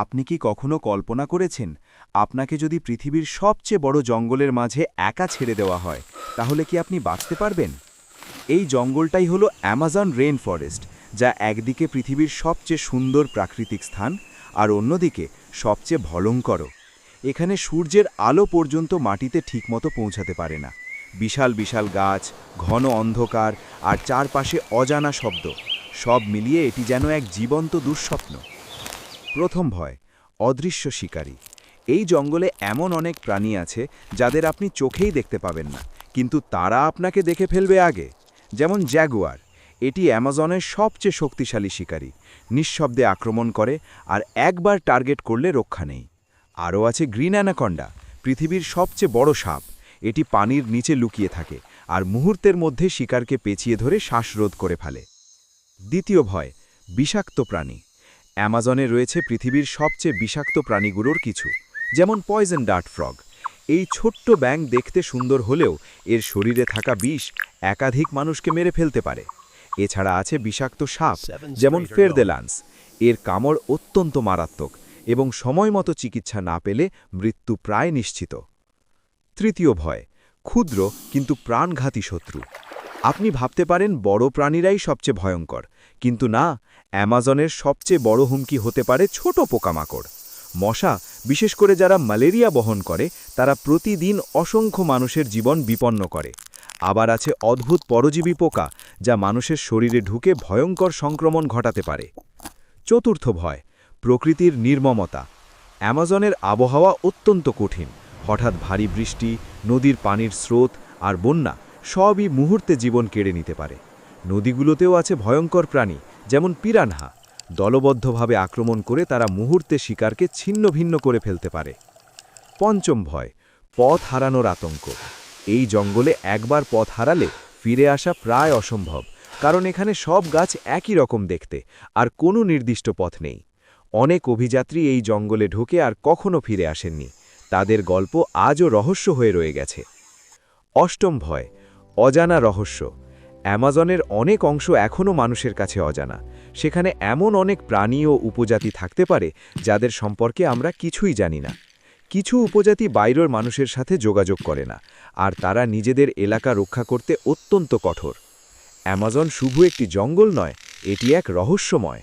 আপনি কি কখনো কল্পনা করেছেন আপনাকে যদি পৃথিবীর সবচেয়ে বড় জঙ্গলের মাঝে একা ছেড়ে দেওয়া হয় তাহলে কি আপনি বাঁচতে পারবেন? এই জঙ্গলটাই হলো অ্যামাজন রেইন ফরেস্ট, যা একদিকে পৃথিবীর সবচেয়ে সুন্দর প্রাকৃতিক স্থান আর অন্যদিকে সবচেয়ে ভয়ঙ্করও। এখানে সূর্যের আলো পর্যন্ত মাটিতে ঠিকমতো পৌঁছাতে পারে না। বিশাল বিশাল গাছ, ঘন অন্ধকার আর চারপাশে অজানা শব্দ, সব মিলিয়ে এটি যেন এক জীবন্ত দুঃস্বপ্ন। প্রথম ভয়, অদৃশ্য শিকারী। এই জঙ্গলে এমন অনেক প্রাণী আছে যাদের আপনি চোখেই দেখতে পাবেন না, কিন্তু তারা আপনাকে দেখে ফেলবে আগে। যেমন জ্যাগুয়ার, এটি অ্যামাজনের সবচেয়ে শক্তিশালী শিকারী, নিঃশব্দে আক্রমণ করে আর একবার টার্গেট করলে রক্ষা নেই। আরও আছে গ্রিন অ্যানাকন্ডা, পৃথিবীর সবচেয়ে বড় সাপ। এটি পানির নিচে লুকিয়ে থাকে আর মুহূর্তের মধ্যে শিকারকে পেঁচিয়ে ধরে শ্বাসরোধ করে ফেলে। দ্বিতীয় ভয়, বিষাক্ত প্রাণী। অ্যামাজনে রয়েছে পৃথিবীর সবচেয়ে বিষাক্ত প্রাণীগুলোর কিছু, যেমন পয়জন ডার্ট ফ্রগ। এই ছোট্ট ব্যাঙ দেখতে সুন্দর হলেও এর শরীরে থাকা বিষ একাধিক মানুষকে মেরে ফেলতে পারে। এছাড়া আছে বিষাক্ত সাপ, যেমন ফেরদেলান্স। এর কামড় অত্যন্ত মারাত্মক এবং সময়মতো চিকিৎসা না পেলে মৃত্যু প্রায় নিশ্চিত। তৃতীয় ভয়, ক্ষুদ্র কিন্তু প্রাণঘাতী শত্রু। আপনি ভাবতে পারেন বড় প্রাণীরাই সবচেয়ে ভয়ঙ্কর, কিন্তু না, অ্যামাজনের সবচেয়ে বড় হুমকি হতে পারে ছোট পোকামাকড়। মশা, বিশেষ করে যারা ম্যালেরিয়া বহন করে, তারা প্রতিদিন অসংখ্য মানুষের জীবন বিপন্ন করে। আবার আছে অদ্ভুত পরজীবী পোকা, যা মানুষের শরীরে ঢুকে ভয়ঙ্কর সংক্রমণ ঘটাতে পারে। চতুর্থ ভয়, প্রকৃতির নির্মমতা। অ্যামাজনের আবহাওয়া অত্যন্ত কঠিন। হঠাৎ ভারী বৃষ্টি, নদীর পানির স্রোত আর বন্যা সবই মুহূর্তে জীবন কেড়ে নিতে পারে। নদীগুলোতেও আছে ভয়ঙ্কর প্রাণী, যেমন পিরানহা। দলবদ্ধভাবে আক্রমণ করে তারা মুহূর্তে শিকারকে ছিন্ন ভিন্ন করে ফেলতে পারে। পঞ্চম ভয়, পথ হারানোর আতঙ্ক। এই জঙ্গলে একবার পথ হারালে ফিরে আসা প্রায় অসম্ভব, কারণ এখানে সব গাছ একই রকম দেখতে আর কোনো নির্দিষ্ট পথ নেই। অনেক অভিযাত্রী এই জঙ্গলে ঢুকে আর কখনো ফিরে আসেননি। তাদের গল্প আজও রহস্য হয়ে রয়ে গেছে। অষ্টম ভয়, অজানা রহস্য। অ্যামাজনের অনেক অংশ এখনও মানুষের কাছে অজানা। সেখানে এমন অনেক প্রাণী ও উপজাতি থাকতে পারে যাদের সম্পর্কে আমরা কিছুই জানি না। কিছু উপজাতি বাইরের মানুষের সাথে যোগাযোগ করে না, আর তারা নিজেদের এলাকা রক্ষা করতে অত্যন্ত কঠোর। অ্যামাজন শুধু একটি জঙ্গল নয়, এটি এক রহস্যময়